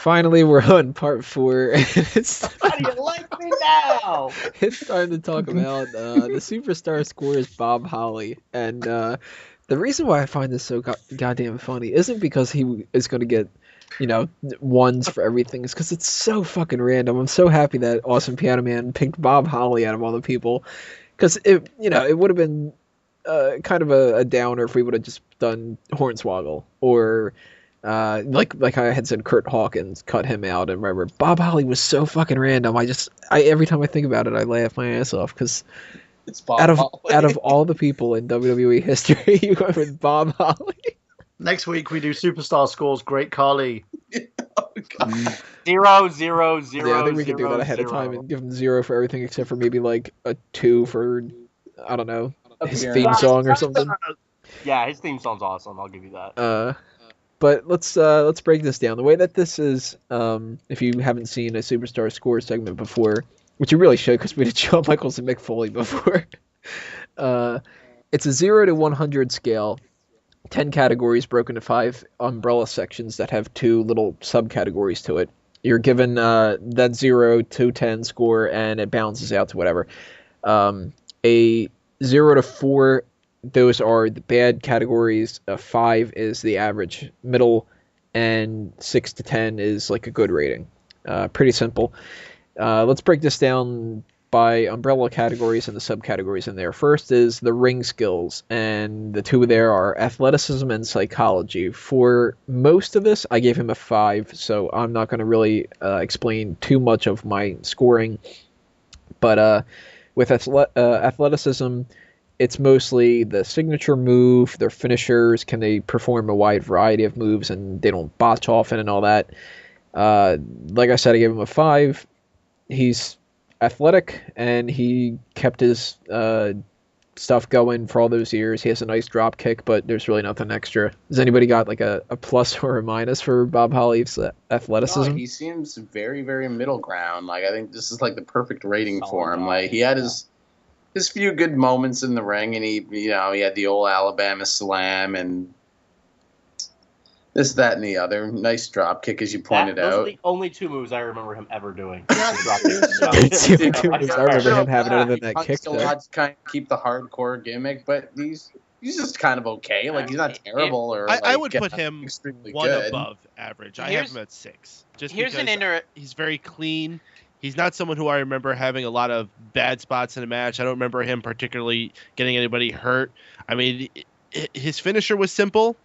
Finally, we're on part 4. How do you like me now? It's time to talk about the superstar scores Bob Holly. And the reason why I find this so goddamn funny isn't because he is going to get, ones for everything. It's because it's so fucking random. I'm so happy that Awesome Piano Man picked Bob Holly out of all the people. Because, it would have been kind of a downer if we would have just done Hornswoggle or... like I had said, Kurt Hawkins cut him out, and remember Bob Holly was so fucking random. Every time I think about it, I laugh my ass off because It's Bob out of all the people in WWE history, you went with Bob Holly. Next week we do Superstar Scores Great Carly. Oh, God. 0, 0, 0. Yeah, I think we could do that ahead 0. of time and give him 0 for everything except for maybe like a 2 for I don't know his theme song or something. Yeah, his theme song's awesome. I'll give you that. But let's break this down. The way that this is, if you haven't seen a Superstar Score segment before, which you really should because we did Shawn Michaels and Mick Foley before, it's a 0 to 100 scale, 10 categories broken into 5 umbrella sections that have 2 little subcategories to it. You're given that 0 to 10 score, and it balances out to whatever. A 0 to 4, those are the bad categories. 5 is the average middle, and 6 to 10 is like a good rating. Pretty simple. Let's break this down by umbrella categories and the subcategories in there. First is the ring skills, and the 2 there are athleticism and psychology. For most of this, I gave him a 5, so I'm not going to really explain too much of my scoring. But with athleticism, it's mostly the signature move, their finishers, can they perform a wide variety of moves and they don't botch often and all that. Like I said, I gave him a 5. He's athletic and he kept his stuff going for all those years. He has a nice drop kick, but there's really nothing extra. Has anybody got like a plus or a minus for Bob Holly's athleticism? No, he seems very, very middle ground. Like I think this is like the perfect rating for him. Like he had his few good moments in the ring, and he had the old Alabama slam and this, that, and the other. Nice drop kick, as you pointed Those out. are the only 2 moves I remember him ever doing. It's the only 2 moves I remember him having other than that kick. Still had to kind of keep the hardcore gimmick, but he's just kind of okay. Like he's not terrible or. I would put him extremely 1 good. above average. I have him at 6. Just Here's because he's very clean. He's not someone who I remember having a lot of bad spots in a match. I don't remember him particularly getting anybody hurt. I mean, his finisher was simple,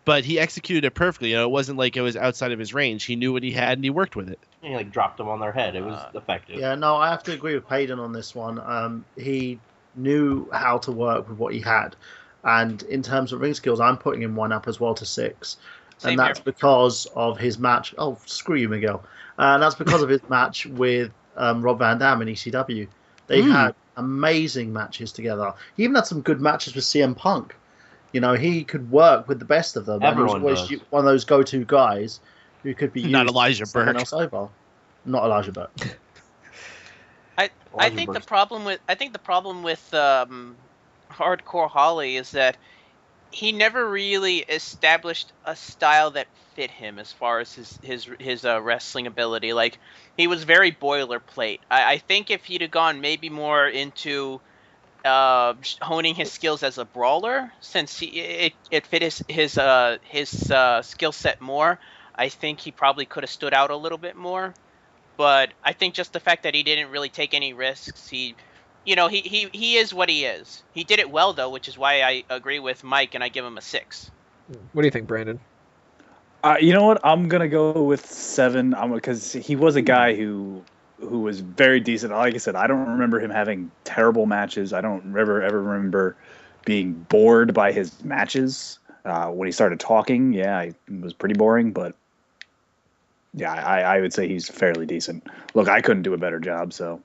but he executed it perfectly. It wasn't like it was outside of his range. He knew what he had, and he worked with it. He dropped them on their head. It was effective. Yeah, no, I have to agree with Hayden on this one. He knew how to work with what he had. And in terms of ring skills, I'm putting him 1 up as well to 6. Same and that's here. because of his match. Oh, screw you, Miguel. And that's because of his match with Rob Van Dam in ECW. They had amazing matches together. He even had some good matches with CM Punk. He could work with the best of them. Everyone and he was always does. one of those go-to guys who could be Not used Elijah to someone Burke. else over. Not Elijah Burke. I think the problem with Hardcore Holly is that he never really established a style that fit him as far as his wrestling ability. Like he was very boilerplate. I think if he'd have gone maybe more into honing his skills as a brawler, since it fit his skill set more, I think he probably could have stood out a little bit more. But I think just the fact that he didn't really take any risks, he is what he is. He did it well though, which is why I agree with Mike and I give him a 6. What do you think, Brandon? You know what? I'm gonna go with 7. Because he was a guy who was very decent. Like I said, I don't remember him having terrible matches. I don't ever remember being bored by his matches. When he started talking, it was pretty boring, but yeah, I would say he's fairly decent. Look, I couldn't do a better job, so.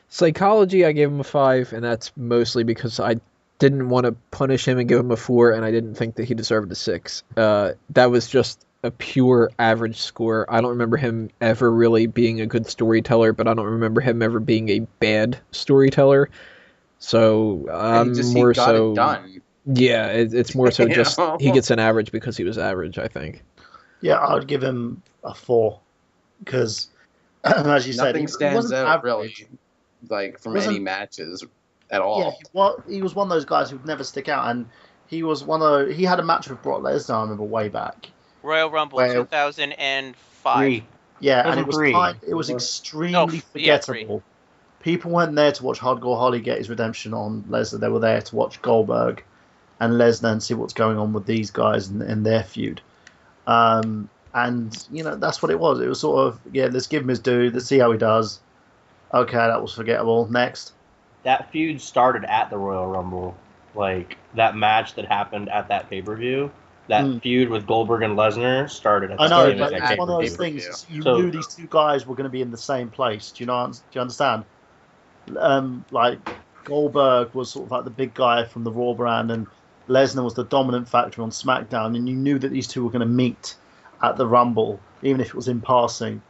Psychology, I gave him a 5, and that's mostly because I didn't want to punish him and give him a 4, and I didn't think that he deserved a 6. That was just a pure average score. I don't remember him ever really being a good storyteller, but I don't remember him ever being a bad storyteller. So He more got so it done. Yeah, it's more so just know? he gets an average because he was average, I think. Yeah, I would give him a 4 because, as you said, Nothing he stands wasn't out average. really, like from Wasn't- any matches at Yeah, all. he was one of those guys who'd never stick out, and he was he had a match with Brock Lesnar, I remember, way back. Royal Rumble Where- 2005. Yeah, and it was 2003. it was extremely yeah, forgettable. People weren't there to watch Hardcore Holly get his redemption on Lesnar. They were there to watch Goldberg and Lesnar and see what's going on with these guys and their feud. And that's what it was. It was sort of, let's give him his due. Let's see how he does. Okay, that was forgettable. Next. That feud started at the Royal Rumble. Like, that match that happened at that pay-per-view, that feud with Goldberg and Lesnar started at the I know, same but exact it's one of those pay-per-view. things. You So- knew these two guys were going to be in the same place. Do you understand? Like Goldberg was sort of like the big guy from the Raw brand, and Lesnar was the dominant factor on SmackDown, and you knew that these two were going to meet at the Rumble, even if it was in passing.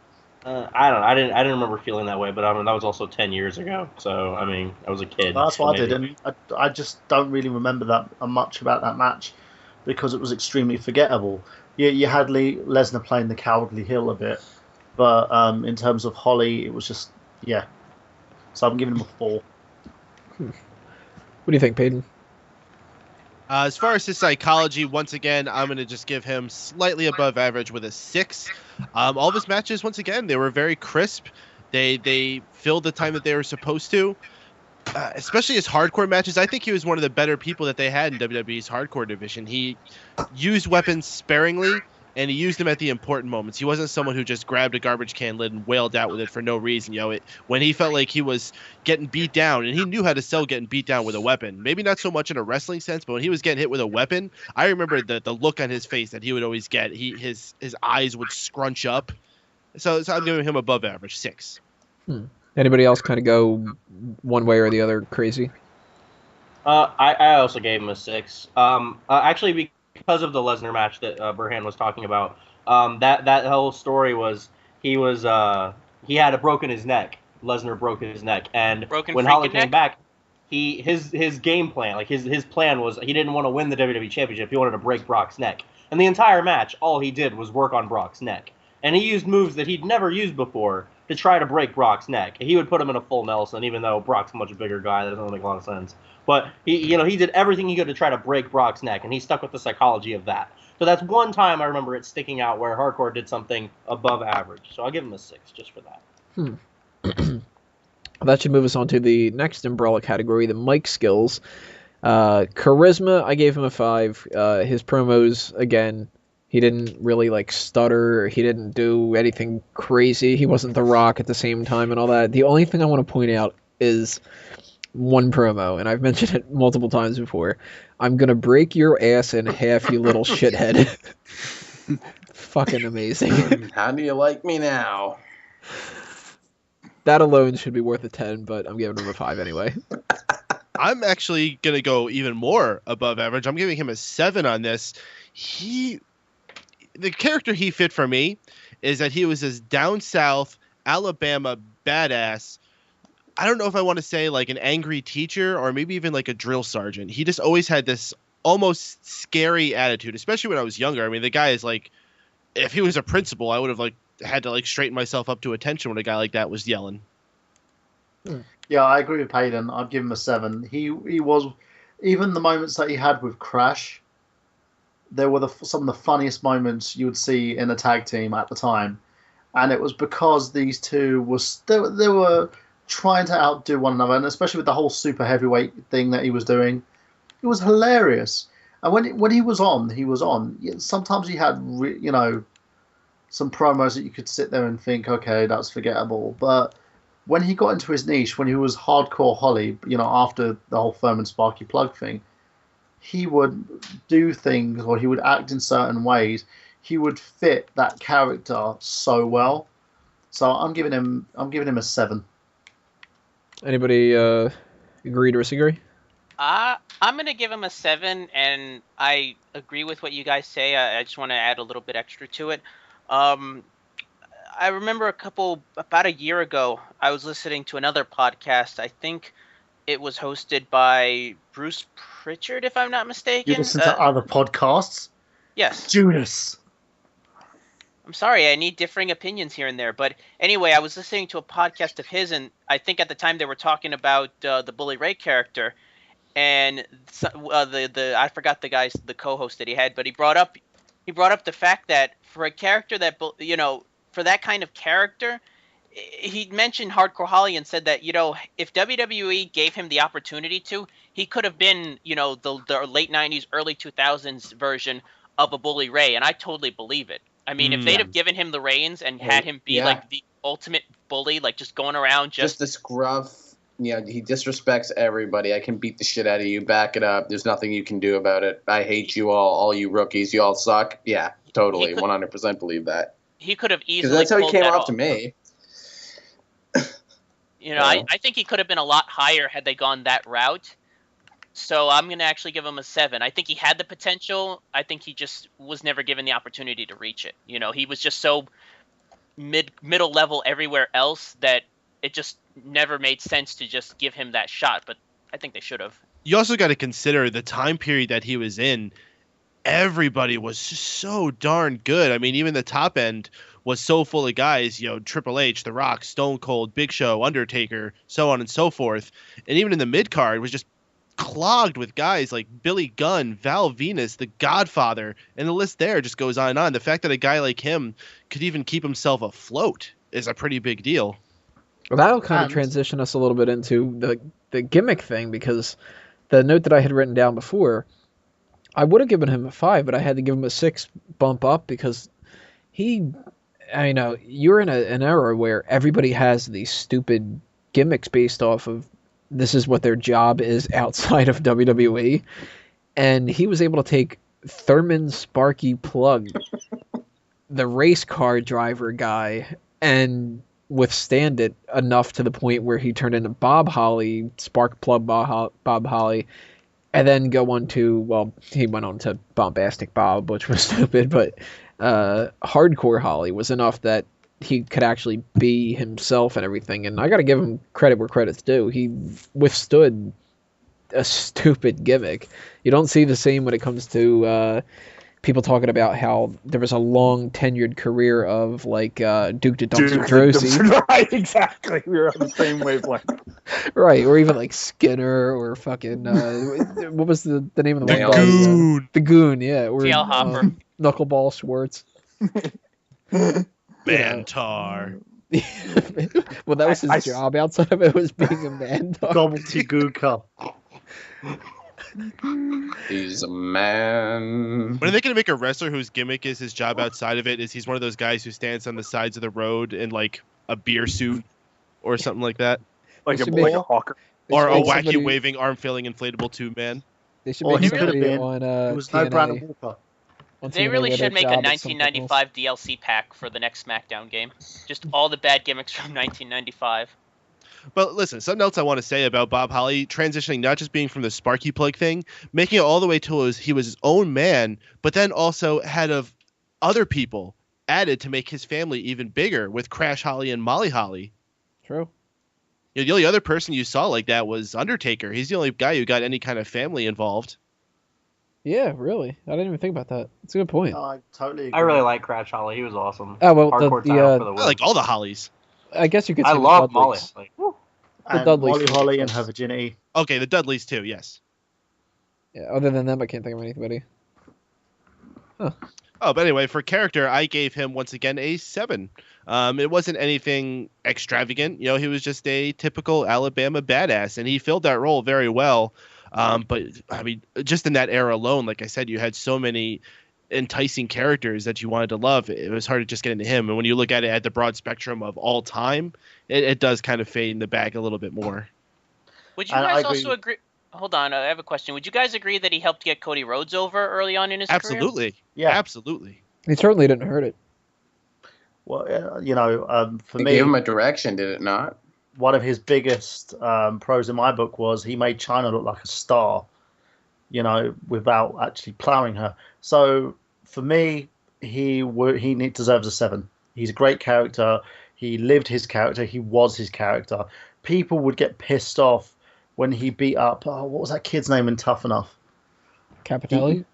I don't know. I didn't remember feeling that way, but I mean, that was also 10 years ago. So, I mean, I was a kid. That's so what I did, maybe. and I just don't really remember that much about that match because it was extremely forgettable. You had Lesnar playing the cowardly heel a bit, but in terms of Holly, it was just So I'm giving him a 4. What do you think, Peyton? As far as his psychology, once again, I'm going to just give him slightly above average with a 6. All of his matches, once again, they were very crisp. They filled the time that they were supposed to. Especially his hardcore matches, I think he was one of the better people that they had in WWE's hardcore division. He used weapons sparingly, and he used them at the important moments. He wasn't someone who just grabbed a garbage can lid and wailed out with it for no reason. When he felt like he was getting beat down, and he knew how to sell getting beat down with a weapon. Maybe not so much in a wrestling sense, but when he was getting hit with a weapon, I remember the look on his face that he would always get. His eyes would scrunch up. So I'm giving him above average, 6. Anybody else kind of go one way or the other crazy? I also gave him a 6. Actually, because of the Lesnar match that Burhan was talking about, that whole story was he had broken his neck. Lesnar broke his neck, and when Holly came back, his game plan, like his plan was he didn't want to win the WWE Championship. He wanted to break Brock's neck, and the entire match, all he did was work on Brock's neck, and he used moves that he'd never used before to try to break Brock's neck. He would put him in a full Nelson, even though Brock's a much bigger guy. That doesn't make a lot of sense. But he did everything he could to try to break Brock's neck, and he stuck with the psychology of that. So that's one time I remember it sticking out where Hardcore did something above average. So I'll give him a 6 just for that. That should move us on to the next umbrella category, the mic skills. Charisma, I gave him a 5. His promos, again, he didn't really stutter. He didn't do anything crazy. He wasn't The Rock at the same time and all that. The only thing I want to point out is one promo, and I've mentioned it multiple times before. I'm gonna break your ass in half, you little shithead. Fucking amazing. How do you like me now? That alone should be worth a 10, but I'm giving him a 5 anyway. I'm actually going to go even more above average. I'm giving him a 7 on this. The character he fit for me is that he was this down south, Alabama badass. I don't know if I want to say like an angry teacher or maybe even like a drill sergeant. He just always had this almost scary attitude, especially when I was younger. I mean, the guy is like, if he was a principal, I would have had to straighten myself up to attention when a guy like that was yelling. Yeah, I agree with Payton. I'd give him a 7. He was, even the moments that he had with Crash, they were some of the funniest moments you would see in a tag team at the time, and it was because these two they were trying to outdo one another, and especially with the whole super heavyweight thing that he was doing, it was hilarious. And when he was on, sometimes he had some promos that you could sit there and think, okay, that's forgettable, but when he got into his niche, when he was Hardcore Holly, after the whole Thurman Sparky Plugg thing, he would do things or he would act in certain ways. He would fit that character so well. So I'm giving him a 7. Anybody agree to disagree? I'm going to give him a 7, and I agree with what you guys say. I just want to add a little bit extra to it. I remember about a year ago, I was listening to another podcast. I think it was hosted by Bruce Pritchard, if I'm not mistaken. You listen to other podcasts? Yes. Judas. I'm sorry, I need differing opinions here and there. But anyway, I was listening to a podcast of his, and I think at the time they were talking about the Bully Ray character, and the I forgot the co-host that he had, but he brought up the fact that for a character that for that kind of character, he mentioned Hardcore Holly and said that if WWE gave him the opportunity to, he could have been the late '90s, early 2000s version of a Bully Ray, and I totally believe it. I mean, if they'd have given him the reins and had him be like the ultimate bully, like just going around just this gruff. He disrespects everybody. I can beat the shit out of you. Back it up. There's nothing you can do about it. I hate you all you rookies. You all suck. Yeah, totally. 100% believe that. He could have easily. Because that's how he came off to me. I think he could have been a lot higher had they gone that route. So I'm going to actually give him a 7. I think he had the potential. I think he just was never given the opportunity to reach it. He was just so middle level everywhere else that it just never made sense to just give him that shot. But I think they should have. You also got to consider the time period that he was in. Everybody was so darn good. I mean, even the top end was so full of guys, Triple H, The Rock, Stone Cold, Big Show, Undertaker, so on and so forth. And even in the mid-card was just clogged with guys like Billy Gunn, Val Venus, The Godfather, and the list there just goes on and on. The fact that a guy like him could even keep himself afloat is a pretty big deal. Well, that'll kind of transition us a little bit into the gimmick thing, because the note that I had written down before, I would have given him a 5, but I had to give him a 6 bump up because you're in an era where everybody has these stupid gimmicks based off of this is what their job is outside of WWE. And he was able to take Thurman, Sparky, Plugg, the race car driver guy, and withstand it enough to the point where he turned into Bob Holly, Spark Plug Bob Holly, and then go on to, he went on to Bombastic Bob, which was stupid, but Hardcore Holly was enough that he could actually be himself and everything. And I got to give him credit where credit's due. He withstood a stupid gimmick. You don't see the same when it comes to people talking about how there was a long tenured career of like Duke the Dumpster Drosy. Right, exactly. We were on the same wavelength. Right, or even like Skinner or fucking what was the name of the one? Goon. The Goon, yeah. Or TL Hopper. Knuckleball Schwartz. Mantar. Well, that was his job. Outside of it was being a Mantar. Gobbledygooker. He's a man. When are they going to make a wrestler whose gimmick is his job outside of it is he's one of those guys who stands on the sides of the road in like a beer suit or something like that? Like a hawker. Or a wacky waving arm filling inflatable tube man. They should make somebody on it was TNA. no Brandon Walker. They really should make a 1995 DLC pack for the next SmackDown game. Just all the bad gimmicks from 1995. But listen, something else I want to say about Bob Holly transitioning, not just being from the Sparky Plug thing, making it all the way till he was his own man, but then also had of other people added to make his family even bigger with Crash Holly and Molly Holly. True. The only other person you saw like that was Undertaker. He's the only guy who got any kind of family involved. Yeah, really. I didn't even think about that. It's a good point. I totally agree. I really like Crash Holly. He was awesome. Oh, well, Hardcore title for the I win. like all the Hollies. I guess you could say I the love Molly. Dudleys. Like, And Dudleys Molly too. Holly and her virginity. Okay, the Dudleys too, yes. Yeah, other than them, I can't think of anybody. Oh, but anyway, for character, I gave him, once again, a 7. It wasn't anything extravagant. He was just a typical Alabama badass, and he filled that role very well. But, I mean, just in that era alone, like I said, you had so many enticing characters that you wanted to love. It was hard to just get into him. And when you look at it at the broad spectrum of all time, it does kind of fade in the bag a little bit more. Would you guys also agree? Hold on, I have a question. Would you guys agree that he helped get Cody Rhodes over early on in his career? Absolutely. Yeah. Absolutely. He certainly didn't hurt it. Well, for It me, gave him a direction, did it not? one of his biggest pros in my book was he made China look like a star, without actually plowing her. So for me, he deserves a 7. He's a great character. He lived his character. He was his character. People would get pissed off when he beat up, what was that kid's name in Tough Enough? Capitelli?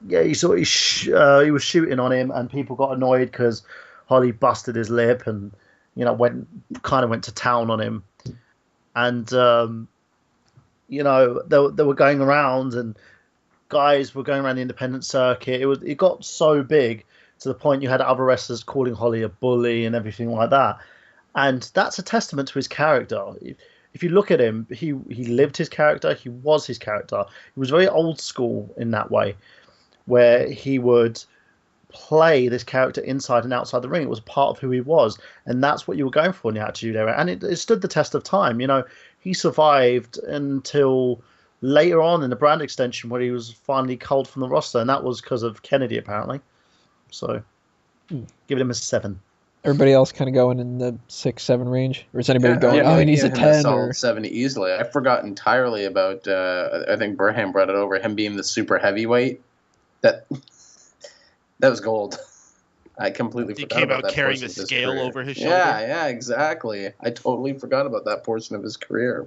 yeah, he was shooting on him, and people got annoyed because Holly busted his lip and went to town on him, and they were going around, and guys were going around the independent circuit. It got so big to the point you had other wrestlers calling Holly a bully and everything like that, and that's a testament to his character. If you look at him, he lived his character. He was his character. He was very old school in that way, where he would play this character inside and outside the ring. It was part of who he was, and that's what you were going for in the Attitude Era, and it stood the test of time. He survived until later on in the brand extension, where he was finally culled from the roster, and that was because of Kennedy, apparently. So, give him a 7. Everybody else kind of going in the 6-7 range, or is anybody going? Oh, he needs a 10 or 7 easily. I forgot entirely about. I think Burham brought it over. Him being the super heavyweight. That was gold. I completely forgot about that. He came out carrying the scale over his shoulder. Yeah, exactly. I totally forgot about that portion of his career.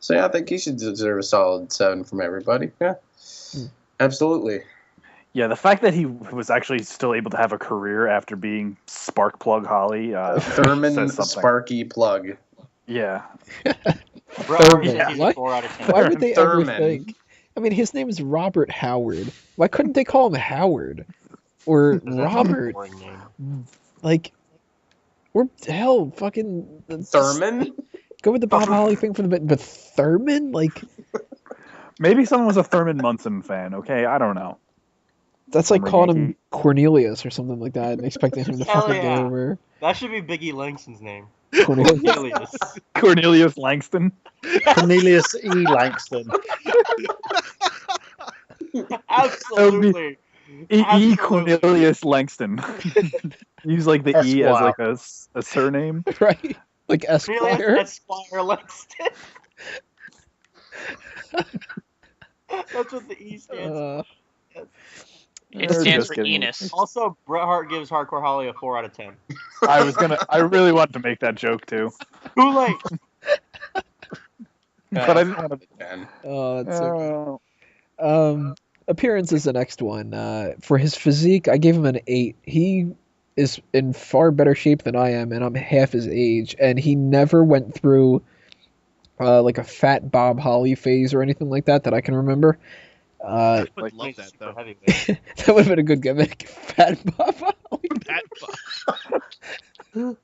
So yeah, I think he should deserve a solid 7 from everybody. Yeah, absolutely. Yeah, the fact that he was actually still able to have a career after being Spark Plugg Holly. Thurman Sparky Plugg. Yeah. Thurman. Why would they ever Thurman. think? I mean, his name is Robert Howard. Why couldn't they call him Howard? Or Robert? Or hell, fucking... Thurman? Go with the Bob Holly thing for the bit, but Thurman? Maybe someone was a Thurman Munson fan, okay? I don't know. That's like calling him Cornelius or something like that and expecting him to fucking go over. That should be Biggie Langston's name. Cornelius. Cornelius Langston. Cornelius E. Langston. Absolutely. E. Cornelius Langston. Use the Esquire. E as a surname. Right? Like Esquire. Esquire Langston. That's what the E stands for. It stands for Enos. Also, Bret Hart gives Hardcore Holly a 4 out of 10. I really wanted to make that joke too. Too late. But I didn't want to. Oh, that's so good. Appearance is the next one. For his physique, I gave him an 8. He is in far better shape than I am, and I'm half his age. And he never went through a fat Bob Holly phase or anything like that I can remember. I would love that though. That would have been a good gimmick. Fat Bob Holly. Fat Bob.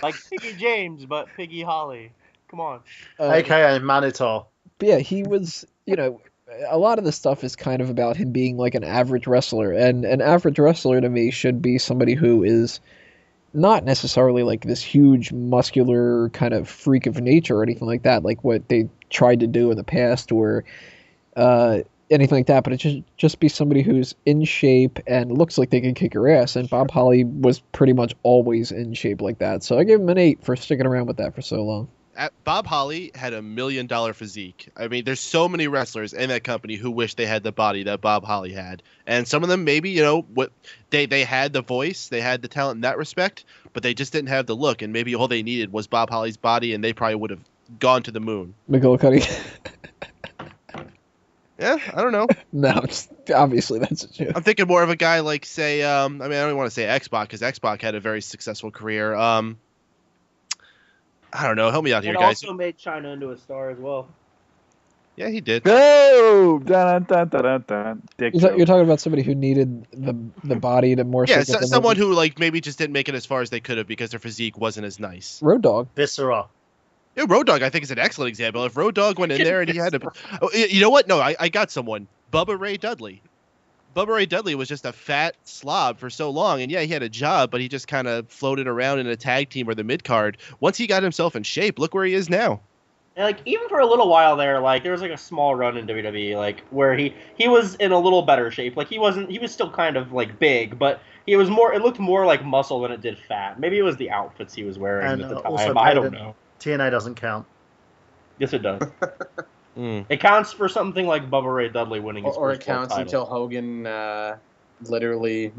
Like Piggy James, but Piggy Holly. Come on. AKA Manitou. But yeah, he was, a lot of the stuff is kind of about him being like an average wrestler. And an average wrestler to me should be somebody who is not necessarily like this huge muscular kind of freak of nature or anything like that, like what they tried to do in the past or anything like that, but it should just be somebody who's in shape and looks like they can kick your ass, and Bob Holly was pretty much always in shape like that, so I gave him an 8 for sticking around with that for so long. Bob Holly had $1 million physique. I mean, there's so many wrestlers in that company who wish they had the body that Bob Holly had, and some of them maybe what they had the voice, they had the talent in that respect, but they just didn't have the look, and maybe all they needed was Bob Holly's body, and they probably would have gone to the moon. Miguel Cuddy. Yeah, I don't know. No, obviously that's a joke. I'm thinking more of a guy like, say, I mean, I don't want to say X-Pac, because X-Pac had a very successful career. I don't know. Help me out here, guys. Also made China into a star as well. Yeah, he did. Go! Dun, dun, dun, dun, dun. Dick You're joke. talking about somebody who needed the body to more. Yeah, someone who maybe just didn't make it as far as they could have because their physique wasn't as nice. Road Dogg. Viscera. Yeah, Road Dogg, I think, is an excellent example. If Road Dogg went in there and he had you know what? No, I got someone. Bubba Ray Dudley. Bubba Ray Dudley was just a fat slob for so long, and yeah, he had a job, but he just kind of floated around in a tag team or the mid-card. Once he got himself in shape, look where he is now. And even for a little while there, there was a small run in WWE, where he was in a little better shape. He was still kind of big, but he was more. It looked more like muscle than it did fat. Maybe it was the outfits he was wearing And at the also time. I don't know. TNA doesn't count. Yes, it does. It counts for something like Bubba Ray Dudley winning his Or first it counts world title. until Hogan literally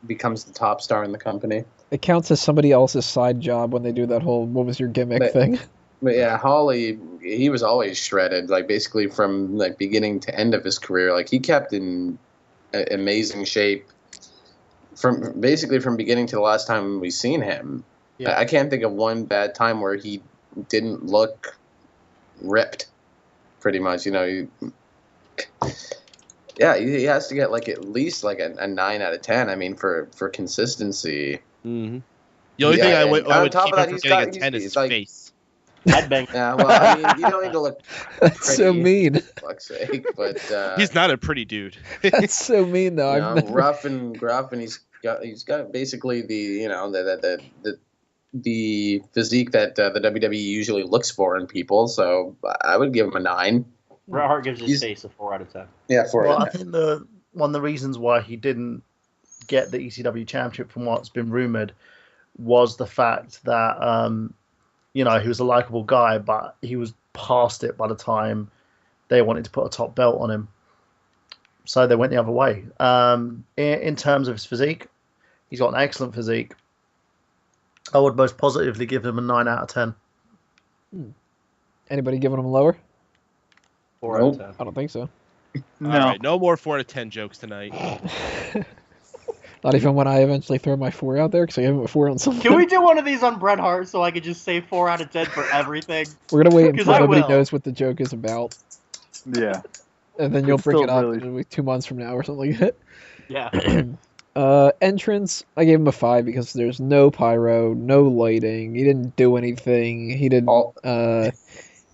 becomes the top star in the company. It counts as somebody else's side job when they do that whole "what was your gimmick" thing. But yeah, Holly, he was always shredded, basically from beginning to end of his career. He kept in amazing shape from beginning to the last time we've seen him. Yeah. I can't think of one bad time where he didn't look ripped. Pretty much, he has to get like at least like a 9 out of 10. I mean, for consistency. Mm-hmm. The only thing I would keep him from getting a 10 is his like, face. I'd bang. Yeah, well, I mean, you don't need to look. That's pretty, so mean. For fuck's sake, but He's not a pretty dude. That's so mean, though. you know, rough and gruff, and he's got basically the physique that the WWE usually looks for in people. So I would give him a 9. Bret Hart gives his face a 4 out of 10. Yeah, 4 Well, out I of 10. think one of the reasons why he didn't get the ECW championship, from what's been rumored, was the fact that he was a likable guy, but he was past it by the time they wanted to put a top belt on him. So they went the other way. In terms of his physique, he's got an excellent physique. I would most positively give him a 9 out of 10. Anybody giving him lower? 4 out of 10. I don't think so. No. All right, no more 4 out of 10 jokes tonight. Not even when I eventually throw my 4 out there, because I gave him a 4 on something. Can we do one of these on Bret Hart so I could just say 4 out of 10 for everything? We're going to wait 'Cause until I nobody will. knows what the joke is about. Yeah. And then you'll It's bring still it up really- in like 2 months from now or something like that. Yeah. Entrance, I gave him a 5 because there's no pyro, no lighting. He didn't do anything. He didn't,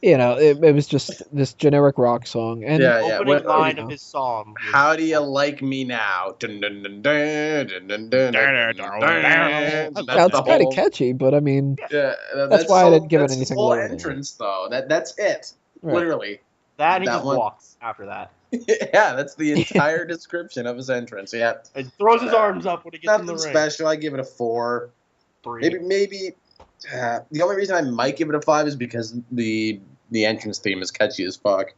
it was just this generic rock song. And Opening line of his song. How do you like me now? Dun, dun, dun, dun, dun, dun, dun, dun, dun, dun. Now, it's kind of catchy, but I mean, Yeah, that's why I didn't give it that's his anything whole lower than entrance, though. That's it. Right. Literally. That and he That just one. walks after that. Yeah, that's the entire description of his entrance. Yeah. And throws his arms up when he gets in the Nothing ring. special. I give it a 4. 3. Maybe. The only reason I might give it a 5 is because the entrance theme is catchy as fuck.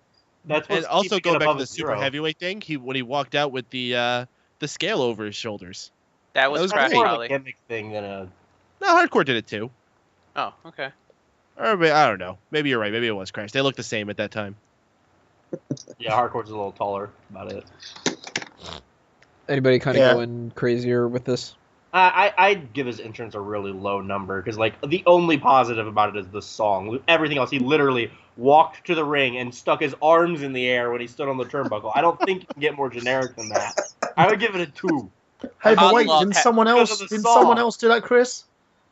That's And what's also keeping going it back to above the a super 0. heavyweight thing, when he walked out with the scale over his shoulders. That was was Crash That's more of a Holly. gimmick thing than a... No, Hardcore did it too. Oh, okay. Or I don't know. Maybe you're right. Maybe it was Crash. They looked the same at that time. Yeah, Hardcore's a little taller about it. anybody kind of Yeah. going crazier with this? I'd give his entrance a really low number because, like, the only positive about it is the song. Everything else, he literally walked to the ring and stuck his arms in the air when he stood on the turnbuckle. I don't think you can get more generic than that. I would give it a 2. Hey, but wait, Kozlov didn't had- someone because else of the didn't song. someone else do that, Chris?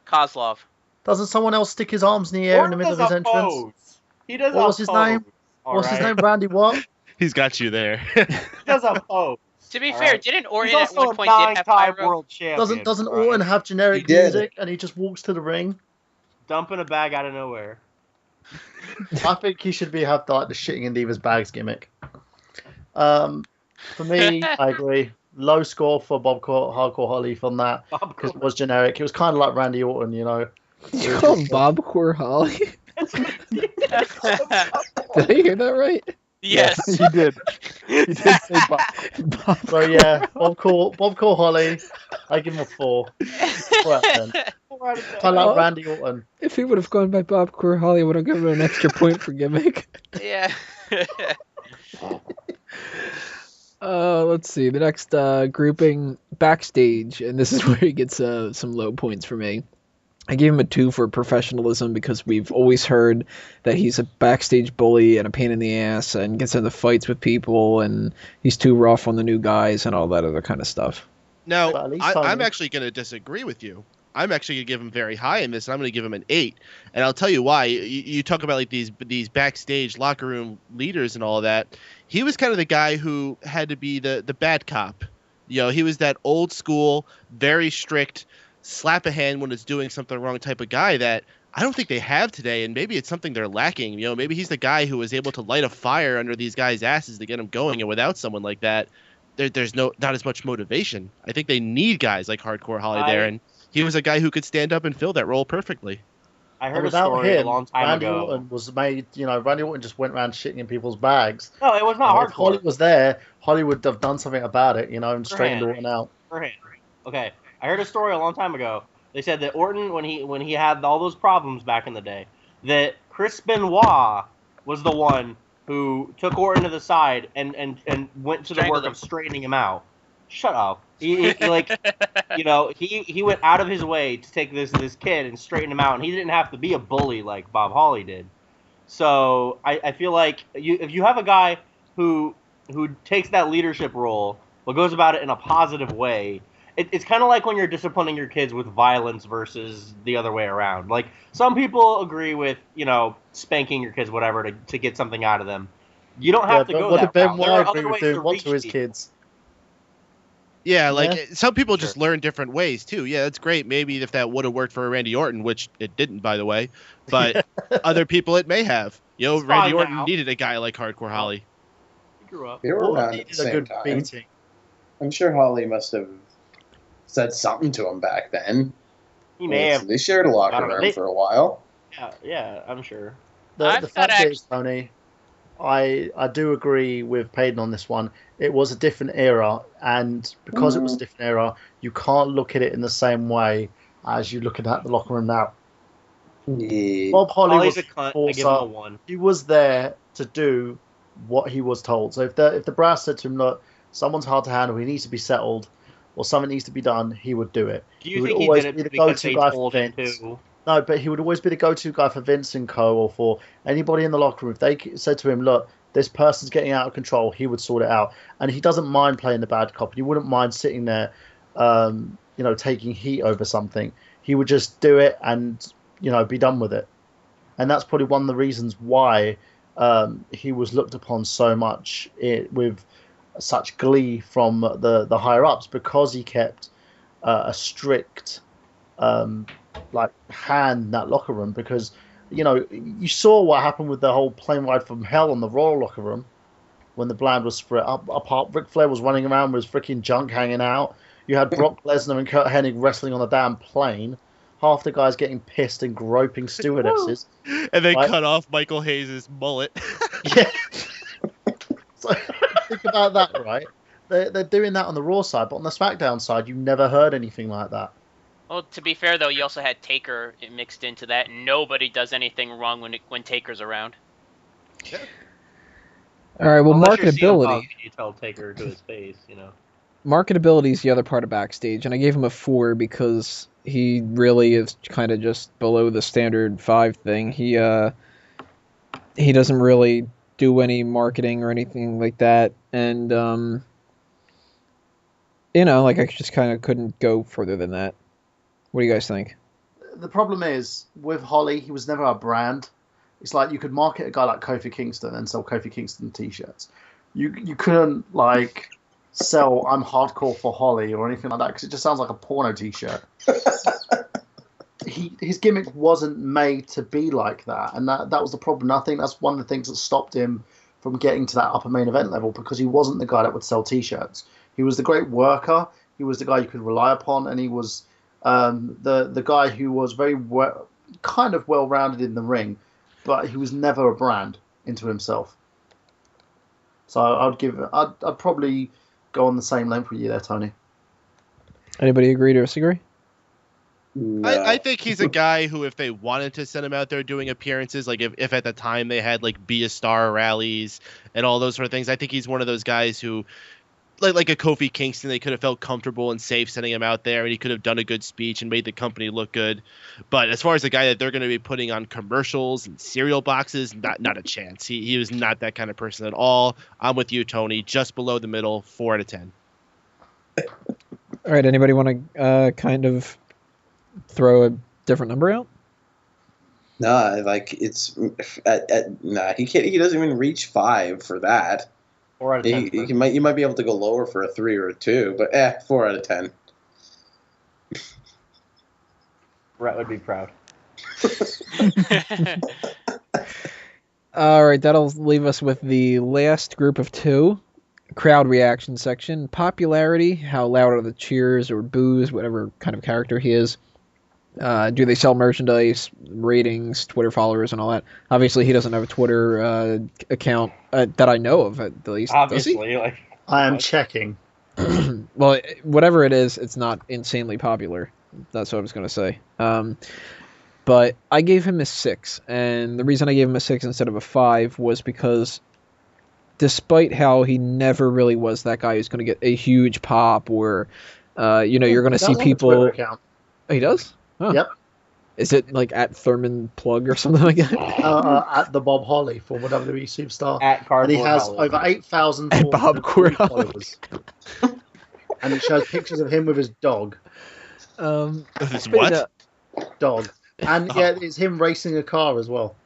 Kozlov. Doesn't someone else stick his arms in the air in the middle of his entrance? He does What a was his pose. name? all What's his right? name? Randy what? He's got you there. He does a pose. To be All fair, right. didn't He's Orton at also one a point did have 9-time pyro? world champion. Doesn't right? Orton have generic He did. music and he just walks to the ring? Dumping a bag out of nowhere. I think he should have like the shitting in Divas bags gimmick. For me, I agree. Low score for Bobcore, Hardcore Holly from that because it was generic. It was kind of like Randy Orton, you know. You call him Bobcore Holly? Did I hear that right? Yes. You did. You did say Bob. So yeah, Bobcore Holly, I give him a 4. 4 out of 10. Kind of like Randy Orton. If he would have gone by Bobcore Holly, I would have given him an extra point for gimmick. Yeah. Let's see. The next grouping, backstage, and this is where he gets some low points for me. I gave him a 2 for professionalism because we've always heard that he's a backstage bully and a pain in the ass and gets into fights with people and he's too rough on the new guys and all that other kind of stuff. Now, But at least I'm Simon- actually going to disagree with you. I'm actually going to give him very high in this, and I'm going to give him an 8. And I'll tell you why. You talk about like these backstage locker room leaders and all of that. He was kind of the guy who had to be the bad cop. You know, he was that old school, very strict, slap a hand when it's doing something wrong type of guy that I don't think they have today, and maybe it's something they're lacking. You know, maybe he's the guy who was able to light a fire under these guys' asses to get them going, and without someone like that, there's not as much motivation. I think they need guys like Hardcore Holly there, and he was a guy who could stand up and fill that role perfectly. I And heard a without story him, a long time Randy ago. Orton was made. You know, Randy Orton just went around shitting in people's bags. No, it was not If Holly hardcore. was there, Holly would have done something about it. You know, and For straightened him. Orton out. For him. Okay, I heard a story a long time ago. They said that Orton, when he had all those problems back in the day, that Chris Benoit was the one who took Orton to the side and went to the work Strangled him. of straightening him out. Shut up. Like, he went out of his way to take this kid and straighten him out, and he didn't have to be a bully like Bob Holly did. So I feel like if you have a guy who takes that leadership role but goes about it in a positive way, it's kind of like when you're disciplining your kids with violence versus the other way around. Like, some people agree with, spanking your kids, whatever, to get something out of them. You don't have to go that route. There are other ways to reach to his people. kids. Yeah, like some people just learn different ways too. Yeah, that's great. Maybe if that would have worked for Randy Orton, which it didn't, by the way, but other people it may have. Randy Orton needed a guy like Hardcore Holly. He grew up. They were around at the same time. Beating. I'm sure Holly must have said something to him back then. He may have. They shared a locker room for a while. Yeah, I'm sure. The fact is, Tony, I do agree with Payton on this one. It was a different era, and because it was a different era, you can't look at it in the same way as you looking at the locker room now. Yeah. Bob Holly was a cunt. I give him a 1. He was there to do what he was told. So if the brass said to him, "Look, someone's hard to handle. He needs to be settled, or something needs to be done," he would do it. Do you think he did it because they told him to? No, but he would always be the go-to guy for Vince and Co. or for anybody in the locker room. If they said to him, "Look, this person's getting out of control," he would sort it out. And he doesn't mind playing the bad cop. He wouldn't mind sitting there, taking heat over something. He would just do it and, be done with it. And that's probably one of the reasons why he was looked upon so much with such glee from the higher-ups, because he kept a strict hand in that locker room. Because you saw what happened with the whole plane ride from hell on the Royal locker room when the brand was split up apart. Ric Flair was running around with his freaking junk hanging out. You had Brock Lesnar and Kurt Hennig wrestling on the damn plane. Half the guys getting pissed and groping stewardesses. And they cut off Michael Hayes' mullet. Yeah. So think about that, right? They're doing that on the Raw side, but on the SmackDown side, you never heard anything like that. Well, to be fair, though, you also had Taker mixed into that. Nobody does anything wrong when Taker's around. Yeah. All right, well, Unless you're CM marketability. Punk, you tell Taker to his face, Marketability is the other part of backstage, and I gave him a 4 because he really is kind of just below the standard 5 thing. He doesn't really do any marketing or anything like that, and I just kind of couldn't go further than that. What do you guys think? The problem is with Holly, he was never a brand. It's like you could market a guy like Kofi Kingston and sell Kofi Kingston t-shirts. You couldn't sell "I'm hardcore for Holly" or anything like that, because it just sounds like a porno t-shirt. His gimmick wasn't made to be like that, and that was the problem. I think that's one of the things that stopped him from getting to that upper main event level, because he wasn't the guy that would sell t-shirts. He was the great worker. He was the guy you could rely upon, and he was the guy who was very kind of well-rounded in the ring, but he was never a brand into himself. So I'd probably go on the same length with you there, Tony. Anybody agree or disagree? No. I think he's a guy who, if they wanted to send him out there doing appearances, like if at the time they had Be a Star rallies and all those sort of things, I think he's one of those guys who, like a Kofi Kingston, they could have felt comfortable and safe sending him out there, and he could have done a good speech and made the company look good. But as far as the guy that they're going to be putting on commercials and cereal boxes, not a chance. He was not that kind of person at all. I'm with you, Tony. Just below the middle, 4 out of 10. All right, anybody want to kind of throw a different number out? Nah, it's he can't. He doesn't even reach 5 for that. 4 out of 10. You might be able to go lower for a 3 or a 2, but 4 out of 10. Brett would be proud. All right, that'll leave us with the last group of 2. Crowd reaction section. Popularity, how loud are the cheers or boos, whatever kind of character he is. Do they sell merchandise, ratings, Twitter followers, and all that? Obviously, he doesn't have a Twitter account that I know of, at least. Obviously, I am checking. Well, whatever it is, it's not insanely popular. That's what I was going to say. But I gave him a 6, and the reason I gave him a 6 instead of a 5 was because despite how he never really was that guy who's going to get a huge pop or, you're going to see people. Twitter account. Oh, he does? Huh. Yep. Is it like at Thurman Plugg or something like that? At the Bob Holly, former WWE superstar. At Cardboard And he has Holly. over 8,000 At Bobcore followers. And it shows pictures of him with his dog. This what? Dog. And yeah, it's him racing a car as well.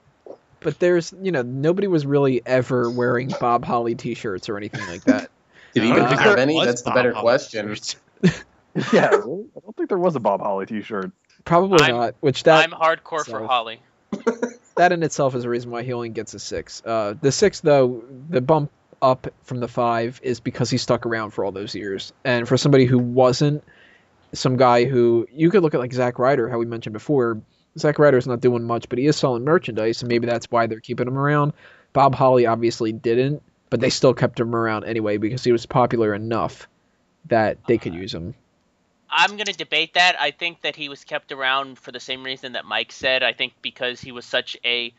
But there's, nobody was really ever wearing Bob Holly t-shirts or anything like that. Did he even think have there any? was That's the Bob better Holly question. shirts. Yeah, I don't think there was a Bob Holly T-shirt. Probably I'm- not. I'm hardcore for so- Holly. That in itself is a reason why he only gets a 6. The 6, though, the bump up from the 5 is because he stuck around for all those years. And for somebody who wasn't some guy who, you could look at like Zack Ryder, how we mentioned before. Zack Ryder's not doing much, but he is selling merchandise, and maybe that's why they're keeping him around. Bob Holly obviously didn't, but they still kept him around anyway because he was popular enough that they could use him. I'm going to debate that. I think that he was kept around for the same reason that Mike said. I think because he was such a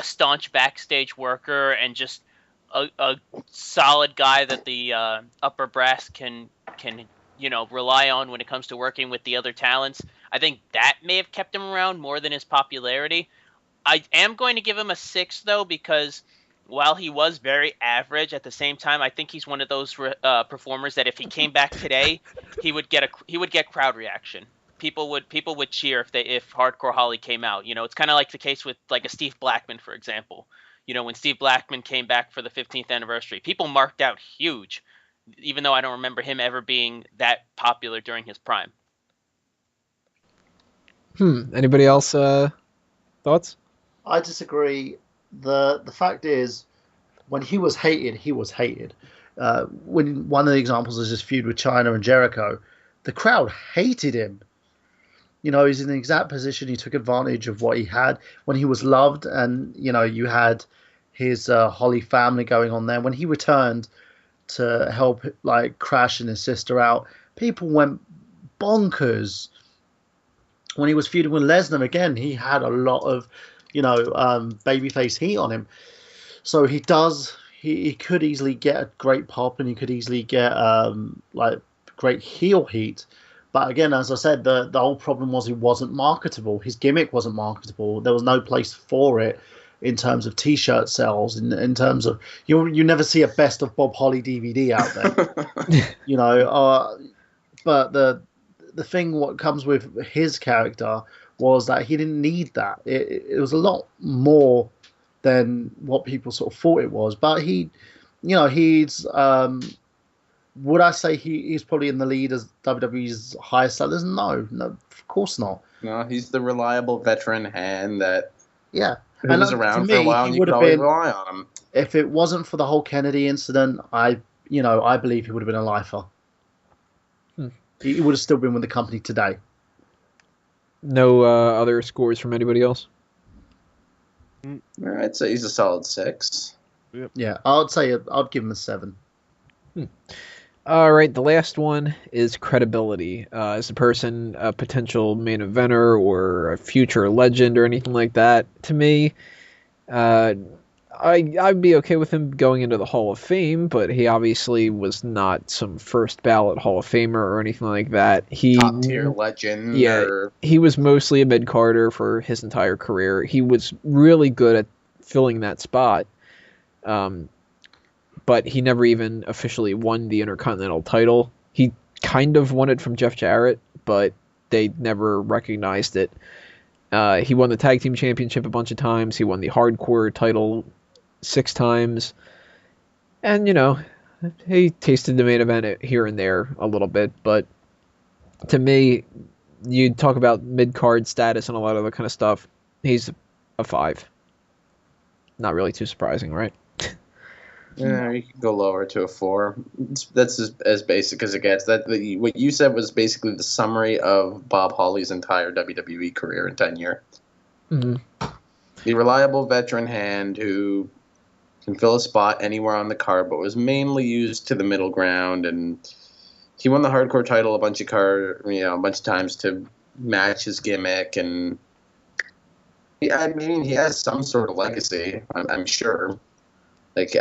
staunch backstage worker and just a solid guy that the upper brass can rely on when it comes to working with the other talents. I think that may have kept him around more than his popularity. I am going to give him a 6 though, because while he was very average, at the same time, I think he's one of those performers that if he came back today, he would get crowd reaction. People would cheer if Hardcore Holly came out. It's kind of like the case with like a Steve Blackman, for example. When Steve Blackman came back for the 15th anniversary, people marked out huge, even though I don't remember him ever being that popular during his prime. Anybody else thoughts? I disagree. The fact is, when he was hated, he was hated. When one of the examples is his feud with China and Jericho, the crowd hated him. He's in the exact position. He took advantage of what he had when he was loved, and you had his Holly family going on there. When he returned to help like Crash and his sister out, people went bonkers. When he was feuding with Lesnar again, he had a lot of babyface heat on him. So he could easily get a great pop, and he could easily get great heel heat. But again, as I said, the whole problem was he wasn't marketable. His gimmick wasn't marketable. There was no place for it in terms of T-shirt sales. In terms of you never see a best of Bob Holly DVD out there. But the thing what comes with his character was that he didn't need that. It was a lot more than what people sort of thought it was. But he's would I say he's probably in the lead as WWE's highest sellers? No, of course not. No, he's the reliable veteran hand that was around for a while, and you could always rely on him. If it wasn't for the whole Kennedy incident, I believe he would have been a lifer. He would have still been with the company today. No other scores from anybody else? I'd say he's a solid 6. Yeah, I'd give him a 7. All right, the last one is credibility. As a person, a potential main eventer or a future legend or anything like that, to me, I'd be okay with him going into the Hall of Fame, but he obviously was not some first ballot Hall of Famer or anything like that. Top tier legend. Yeah, he was mostly a mid-carder for his entire career. He was really good at filling that spot. But he never even officially won the Intercontinental title. He kind of won it from Jeff Jarrett, but they never recognized it. He won the Tag Team Championship a bunch of times. He won the Hardcore title 6 times. And, he tasted the main event here and there a little bit. But to me, you talk about mid-card status and a lot of that kind of stuff. He's a 5. Not really too surprising, right? Yeah, you can go lower to a 4. That's as basic as it gets. What you said was basically the summary of Bob Holly's entire WWE career in tenure. Mm-hmm. The reliable veteran hand who can fill a spot anywhere on the card, but was mainly used to the middle ground. And he won the Hardcore title a bunch of times to match his gimmick. And he has some sort of legacy, I'm sure. Like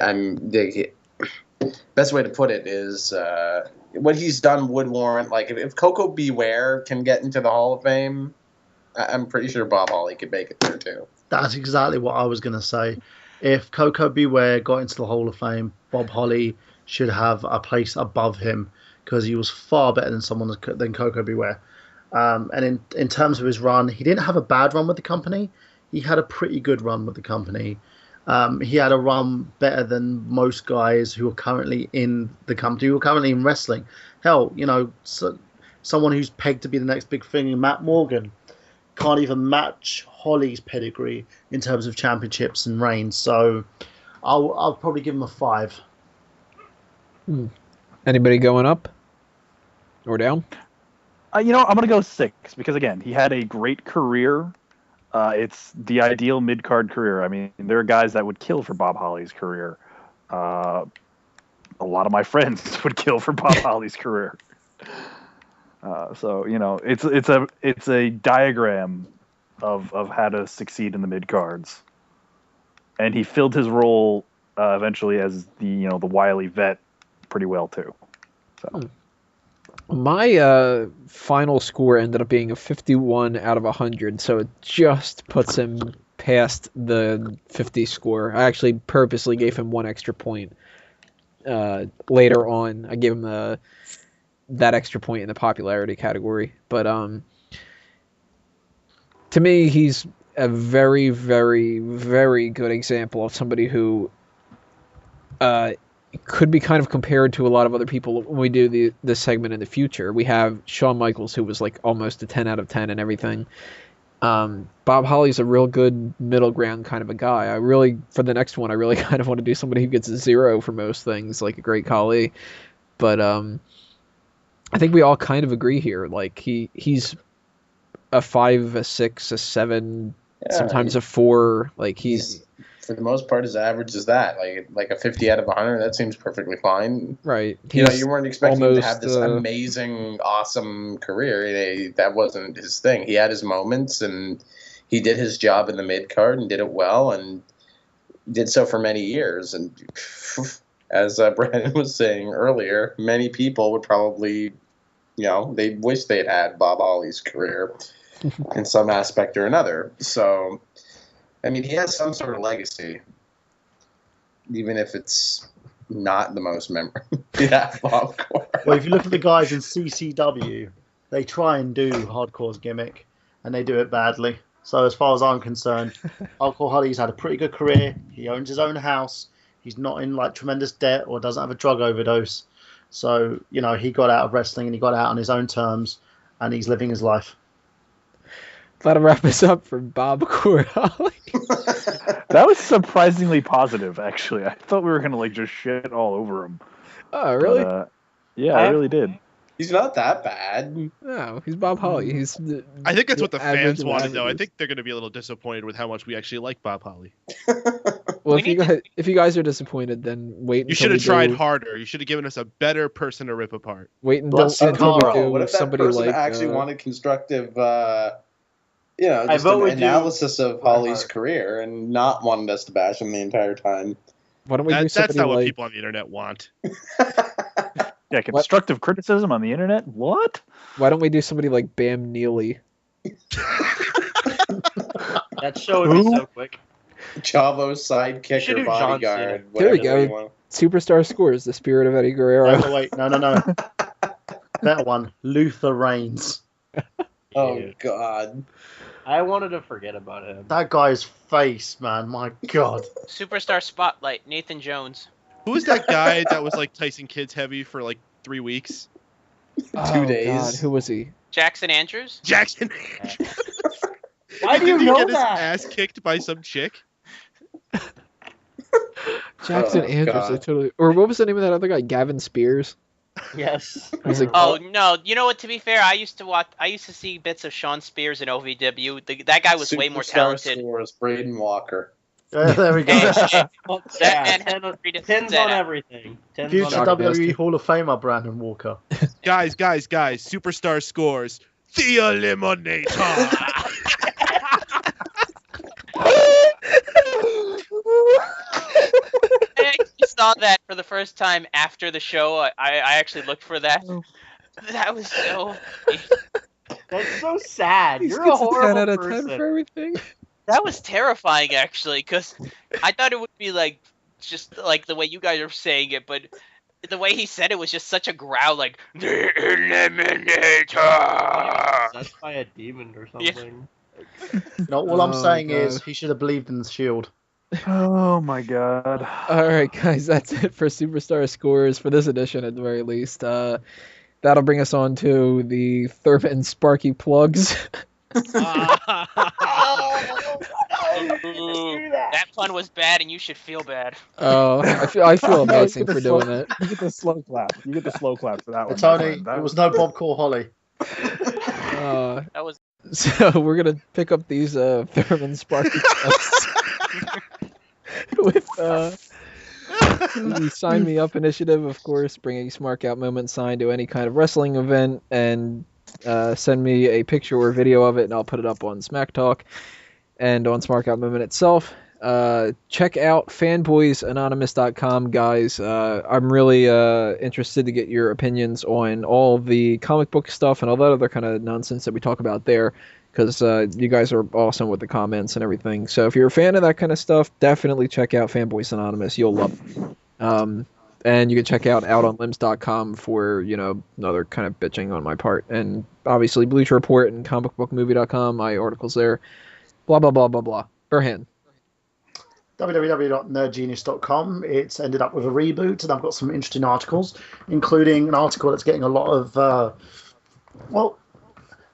best way to put it is what he's done would warrant. Like if Coco Beware can get into the Hall of Fame, I'm pretty sure Bob Holly could make it there too. That's exactly what I was going to say. If Coco Beware got into the Hall of Fame, Bob Holly should have a place above him because he was far better than Coco Beware. And in terms of his run, he didn't have a bad run with the company. He had a pretty good run with the company. He had a run better than most guys who are currently in the company, who are currently in wrestling. Hell, someone who's pegged to be the next big thing, Matt Morgan, can't even match Holly's pedigree in terms of championships and reigns. So I'll probably give him a 5. Anybody going up or down? I'm going to go 6 because, again, he had a great career. It's the ideal mid-card career. I mean, there are guys that would kill for Bob Holly's career. A lot of my friends would kill for Bob Holly's career. So it's a diagram of how to succeed in the mid cards, and he filled his role eventually as the wily vet pretty well too. So. My final score ended up being a 51 out of 100, so it just puts him past the 50 score. I actually purposely gave him 1 extra point later on. I gave him that extra point in the popularity category. But to me, he's a very, very, very good example of somebody who could be kind of compared to a lot of other people when we do this segment in the future. We have Shawn Michaels, who was like almost a 10 out of 10 and everything. Bob Holly's a real good middle ground kind of a guy. For the next one, I really kind of want to do somebody who gets a 0 for most things, like a Great Khali. But I think we all kind of agree here. Like he's a 5, a 6, a 7, sometimes a 4. Like he's for the most part, his average is that like a 50 out of 100. That seems perfectly fine. Right. You weren't expecting him to have this amazing, awesome career. That wasn't his thing. He had his moments, and he did his job in the mid card and did it well, and did so for many years. And as Brandon was saying earlier, many people would probably, they wish they'd had Bob Holly's career in some aspect or another. So, I mean, he has some sort of legacy, even if it's not the most memorable. Yeah, Bobcore. Well, if you look at the guys in CCW, they try and do Hardcore's gimmick, and they do it badly. So as far as I'm concerned, Hardcore Holly's had a pretty good career. He owns his own house. He's not in tremendous debt or doesn't have a drug overdose. So, he got out of wrestling and he got out on his own terms, and he's living his life. That'll wrap us up for Bobcore Holly. That was surprisingly positive, actually. I thought we were going to just shit all over him. Oh, really? But, I really did. He's not that bad. No, he's Bob Holly. I think that's what the fans wanted, though. I think they're going to be a little disappointed with how much we actually like Bob Holly. Well, if you guys are disappointed, then wait. You should have tried harder. You should have given us a better person to rip apart. Wait until we do what if somebody that person like actually wanted constructive, just an analysis of Holly's career and not wanted us to bash him the entire time. Why don't we do somebody That's not what people on the internet want. Yeah, constructive criticism on the internet? What? Why don't we do somebody like Bam Neely? That show would be so quick. Chavo's sidekick or bodyguard. There we go. Superstar Scores, the spirit of Eddie Guerrero. Oh, wait, no. That one, Luther Reigns. Oh, God. I wanted to forget about him. That guy's face, man, my God. Superstar Spotlight, Nathan Jones. Who was that guy that was like Tyson Kidd's heavy for like 3 weeks? 2 days. God, who was he? Jackson Andrews? Jackson. Why do you Did he know get that? his ass kicked by some chick? Jackson Andrews. God. I totally. Or what was the name of that other guy? Gavin Spears. Yes. Was it- Oh no! You know what? To be fair, I used to see bits of Sean Spears in OVW. That guy was way more Superstar talented. Scores, Braden Walker. There we go. That Yeah, man had three to Pins set on up. everything. Pins Future on everything. WWE Hall of Famer Brandon Walker. Guys, Superstar Scores, the Eliminator. saw that for the first time after the show. I actually looked for that. That was so. That's so sad. He You're a gets a 10 horrible out of person. 10 for everything. That was terrifying, actually, because I thought it would be like just like the way you guys are saying it, but the way he said it was just such a growl, like the Eliminator. Possessed by a demon or something. No, all I'm Oh, saying God. is he should have believed in the Shield. Oh my god. All right, guys, that's it for Superstar Scores for this edition at the very least. That'll bring us on to the Thurman Sparky plugs. That pun was bad, and you should feel bad. Oh, I feel amazing for doing that. You get the slow clap. You get the slow clap for that one. Tony, That it was no Bobcore Holly. That was So we're gonna pick up these Thurman Sparky plugs with the Sign Me Up initiative, of course, bringing Smark Out Moment sign to any kind of wrestling event, and send me a picture or video of it, and I'll put it up on Smack Talk and on Smark Out Moment itself. Check out fanboysanonymous.com, guys. I'm really interested to get your opinions on all the comic book stuff and all that other kind of nonsense that we talk about there, because you guys are awesome with the comments and everything. So if you're a fan of that kind of stuff, definitely check out Fanboys Anonymous. You'll love it. And you can check out outonlimbs.com for, another kind of bitching on my part. And obviously Bleacher Report and comicbookmovie.com, my articles there. Blah, blah, blah, blah, blah. Burhan. www.nerdgenius.com. It's ended up with a reboot, and I've got some interesting articles, including an article that's getting a lot of,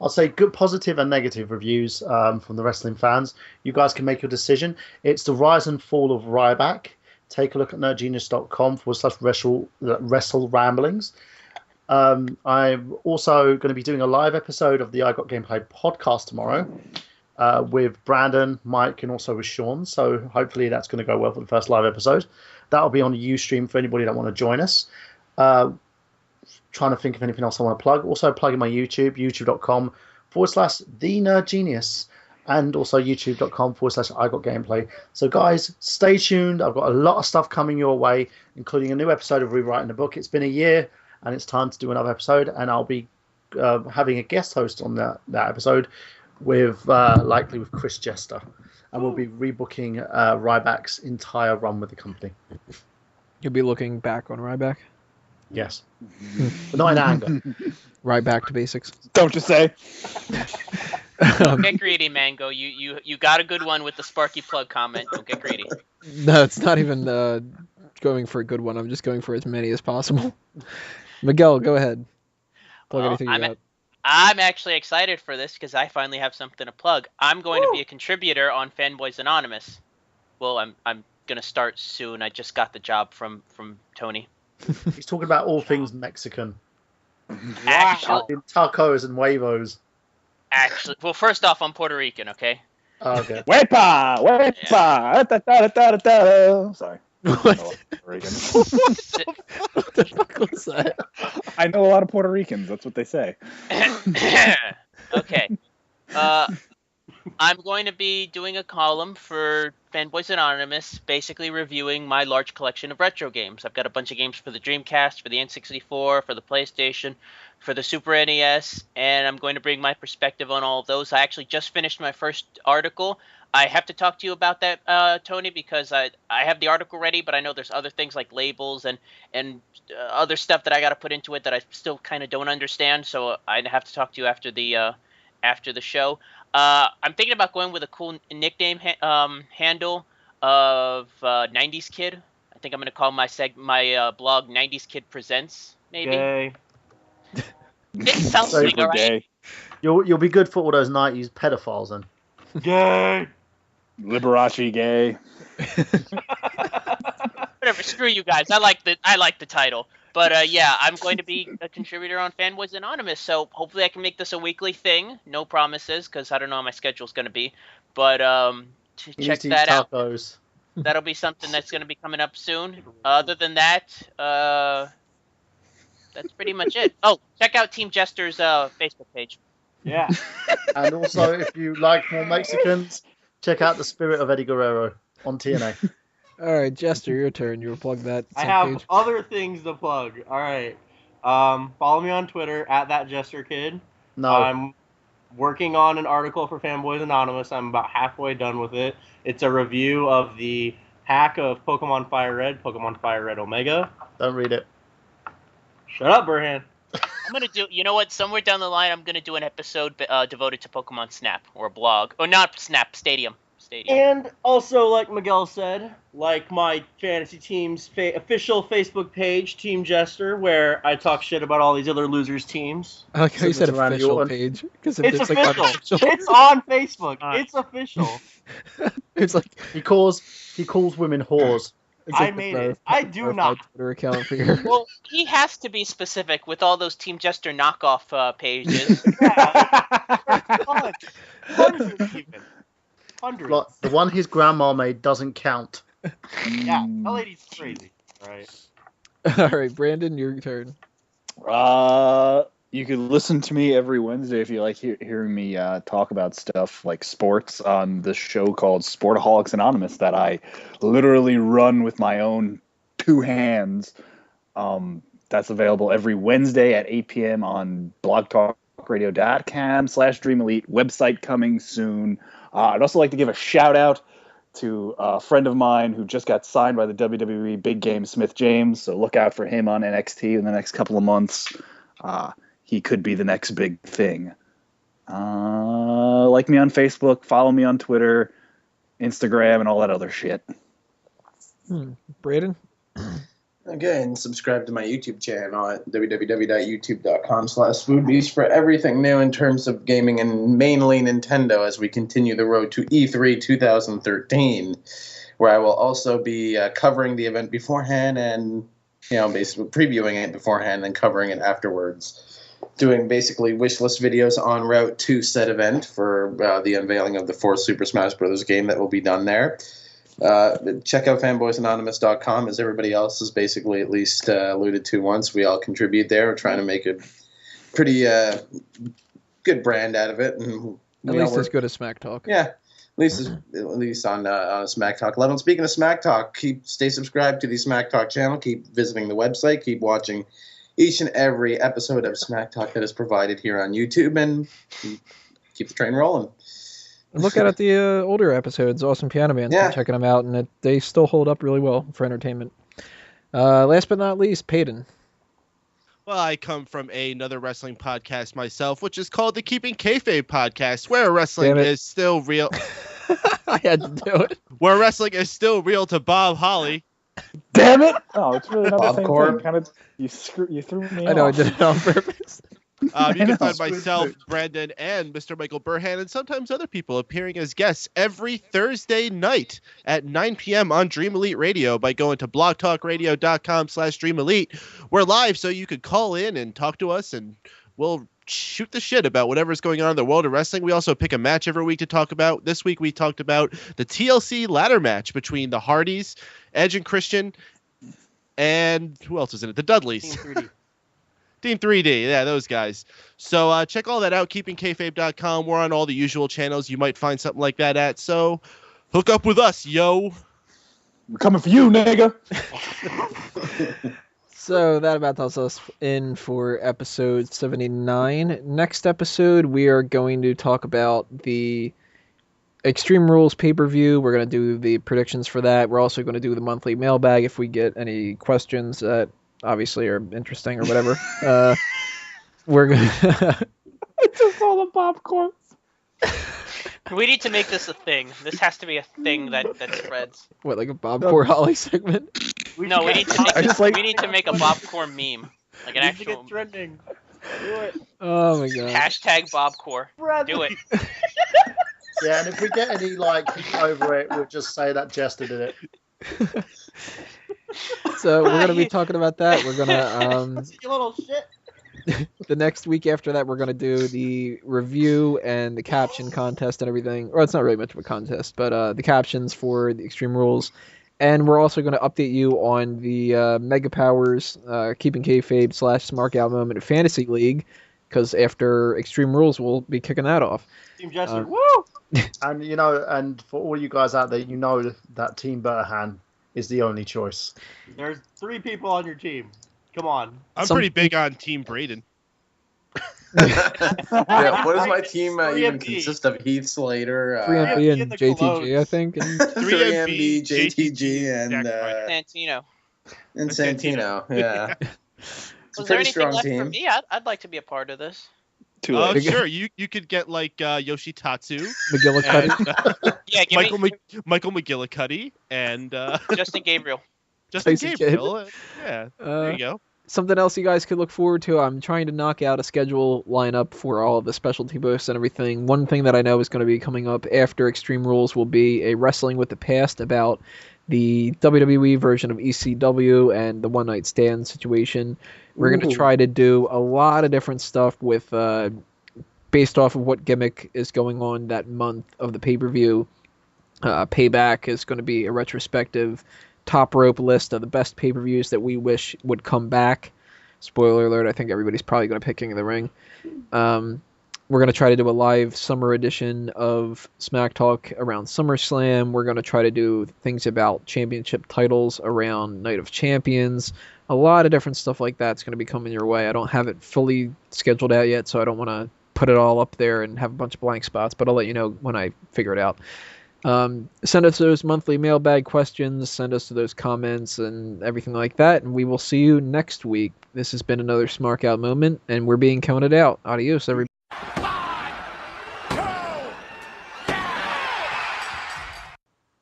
I'll say good, positive, and negative reviews from the wrestling fans. You guys can make your decision. It's the rise and fall of Ryback. Take a look at nerdgenius.com/wrestle ramblings. I'm also going to be doing a live episode of the I Got Gameplay podcast tomorrow with Brandon, Mike, and also with Sean. So hopefully that's going to go well for the first live episode. That'll be on Ustream for anybody that want to join us. Trying to think of anything else I want to plug. Also plugging my YouTube, youtube.com/TheNerdGenius, and also youtube.com/IGotGameplay. So guys, stay tuned. I've got a lot of stuff coming your way, including a new episode of Rewriting the Book. It's been a year, and it's time to do another episode, and I'll be having a guest host on that episode with likely with Chris Jester, and we'll be rebooking Ryback's entire run with the company. You'll be looking back on Ryback? Yes. But not in anger. Right back to basics. Don't you say? Don't get greedy, Mango. You got a good one with the Sparky plug comment. Don't get greedy. No, it's not even going for a good one. I'm just going for as many as possible. Miguel, go ahead. Plug anything you got. I'm actually excited for this because I finally have something to plug. I'm going to be a contributor on Fanboys Anonymous. Well, I'm going to start soon. I just got the job from Tony. He's talking about all things Mexican. Actually, Tacos and huevos. Actually, well, first off, I'm Puerto Rican, okay? Oh, okay. Wepa! Sorry. What? What the fuck was that? I know a lot of Puerto Ricans. That's what they say. Okay. I'm going to be doing a column for Fanboys Anonymous, basically reviewing my large collection of retro games. I've got a bunch of games for the Dreamcast, for the N64, for the PlayStation, for the Super NES, and I'm going to bring my perspective on all of those. I actually just finished my first article. I have to talk to you about that, Tony, because I have the article ready, but I know there's other things like labels and other stuff that I got to put into it that I still kind of don't understand, so I'd have to talk to you after the show. I'm thinking about going with a cool nickname handle of 90s Kid. I think I'm going to call my blog 90s Kid Presents, maybe. Gay. It sounds like all right. Gay. You'll be good for all those 90s pedophiles then. Gay. Liberace gay. Whatever, screw you guys. I like the title. But yeah, I'm going to be a contributor on Fanboys Anonymous, so hopefully I can make this a weekly thing. No promises, because I don't know how my schedule's going to be. But check that out. Tacos. That'll be something that's going to be coming up soon. Other than that, that's pretty much it. Oh, check out Team Jester's Facebook page. Yeah. And also, if you like more Mexicans, check out The Spirit of Eddie Guerrero on TNA. All right, Jester, your turn. You were plugging that I same have page. other things to plug. All right. Follow me on Twitter at @thatjesterkid. No. I'm working on an article for Fanboys Anonymous. I'm about halfway done with it. It's a review of the pack of Pokemon Fire Red, Pokemon Fire Red Omega. Don't read it. Shut up, Burhan. I'm gonna do. You know what? Somewhere down the line, I'm gonna do an episode devoted to Pokemon Snap or a blog. Oh, not Snap. Stadium. And also, like Miguel said, like my fantasy team's official Facebook page, Team Jester, where I talk shit about all these other losers' teams. I like how you said Submit around official your- page because It's like official. unofficial. It's on Facebook. Alright. It's official. It's like He calls women whores. it's I like made the it. I do verified not. Twitter account for your. Well, he has to be specific with all those Team Jester knockoff pages. Hundreds even. Hundreds. Like, the one his grandma made doesn't count. Yeah, that lady's crazy. Right. All right, Brandon, your turn. You could listen to me every Wednesday if you like hearing me talk about stuff like sports on this show called Sportaholics Anonymous that I literally run with my own two hands. That's available every Wednesday at 8 p.m. on blogtalkradio.com/Dream Elite. Website coming soon. I'd also like to give a shout out to a friend of mine who just got signed by the WWE Big Game Smith James. So look out for him on NXT in the next couple of months. He could be the next big thing. Like me on Facebook, follow me on Twitter, Instagram, and all that other shit. Brandon? Again, subscribe to my YouTube channel at www.youtube.com/foodbeast for everything new in terms of gaming and mainly Nintendo as we continue the road to E3 2013, where I will also be covering the event beforehand and, basically previewing it beforehand and covering it afterwards. Doing basically wish list videos en route to said event for the unveiling of the fourth Super Smash Bros. Game that will be done there. Check out fanboysanonymous.com, as everybody else has basically at least alluded to once. We all contribute there. We're trying to make a pretty good brand out of it. And At least as good as Smack Talk. Yeah, at least on Smack Talk level. And speaking of Smack Talk, stay subscribed to the Smack Talk channel. Keep visiting the website. Keep watching each and every episode of Smack Talk that is provided here on YouTube, and keep the train rolling. And look at the older episodes, Awesome Piano Band's been checking them out, and they still hold up really well for entertainment. Last but not least, Peyton. Well, I come from another wrestling podcast myself, which is called the Keeping Kayfabe podcast, where wrestling is still real. I had to do it. Where wrestling is still real to Bob Holly. Damn it! Oh, it's really not the same Bobcore. thing. Kind of, you threw me I know, I off. did it on purpose. You can find Squid myself, Food. Brandon, and Mr. Michael Burhan, and sometimes other people appearing as guests every Thursday night at 9 p.m. on Dream Elite Radio by going to blogtalkradio.com/Dream Elite. We're live, so you could call in and talk to us, and we'll shoot the shit about whatever's going on in the world of wrestling. We also pick a match every week to talk about. This week we talked about the TLC ladder match between the Hardys, Edge and Christian, and who else was in it? The Dudleys. Team 3D, yeah, those guys. So check all that out, keepingkayfabe.com. We're on all the usual channels you might find something like that at. So hook up with us, yo. We're coming for you, nigga. So that about does us in for episode 79. Next episode, we are going to talk about the Extreme Rules pay-per-view. We're going to do the predictions for that. We're also going to do the monthly mailbag if we get any questions that obviously are interesting or whatever. We're going to... I just saw the popcorn. We need to make this a thing. This has to be a thing that spreads. What, like a Bobcore Holly segment? No, we need to make I just like- we need to make a Bobcore meme, like an Needs to actual get trending. Do it. Oh my god. hashtag Bobcore. Do it. Yeah, and if we get any heat over it, we'll just say that Jester did it. So we're going to be talking about that. We're going to... You little shit. The next week after that, we're going to do the review and the caption contest and everything. Or it's not really much of a contest, but the captions for the Extreme Rules. And we're also going to update you on the Mega Powers Keeping Kayfabe / Smark Out Moment Fantasy League, because after Extreme Rules, we'll be kicking that off. Team Jester, Uh, woo! And and for all you guys out there, that Team Burhan is the only choice. There's 3 people on your team. Come on. I'm pretty big on Team Braden. Yeah, what does my team 3MB. even consist of? Heath Slater, 3MB and and the JTG, Colognes. I think. And 3MB, JTG, and Santino. Santino. Yeah, it's a Was there pretty anything strong left for team. me? I'd like to be a part of this. Too late. Sure, you could get like Yoshitatsu, McGillicuddy. and, Yeah, give me Michael McGillicuddy, and Justin Gabriel. Justin Tyson Gabriel. Yeah, there you go. Something else you guys could look forward to. I'm trying to knock out a schedule lineup for all of the specialty booths and everything. One thing that I know is going to be coming up after Extreme Rules will be a Wrestling with the Past about the WWE version of ECW and the One Night Stand situation. We're going to try to do a lot of different stuff with based off of what gimmick is going on that month of the pay-per-view. Payback is going to be a retrospective top rope list of the best pay-per-views that we wish would come back. Spoiler alert, I think everybody's probably going to pick King of the Ring. We're going to try to do a live summer edition of Smack Talk around SummerSlam. We're going to try to do things about championship titles around Night of Champions. A lot of different stuff like that's going to be coming your way. I don't have it fully scheduled out yet, so I don't want to put it all up there and have a bunch of blank spots, but I'll let you know when I figure it out. Send us those monthly mailbag questions, send us those comments and everything like that, and we will see you next week. This has been another Smark Out moment, and we're being counted out. Adios, everybody.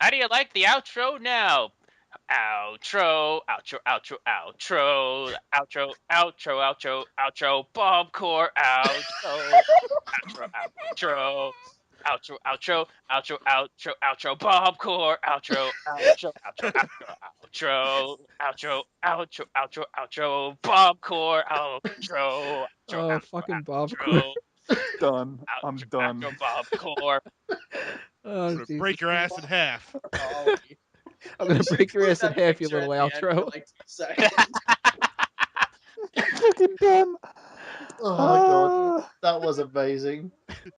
How do you like the outro now? Outro, outro, outro, outro, outro, outro, outro, outro, Bobcore, outro, outro, outro. Outro, outro, outro, outro, outro, Bobcore, outro, outro, outro, outro, outro, outro, outro, outro, Bobcore, outro, Oh, fucking Bobcore. Done. I'm done. outro, Bobcore. Oh, I'm gonna break your ass in half. I'm going to break your ass in half, you little outro. Fucking done. Oh my god, that was amazing.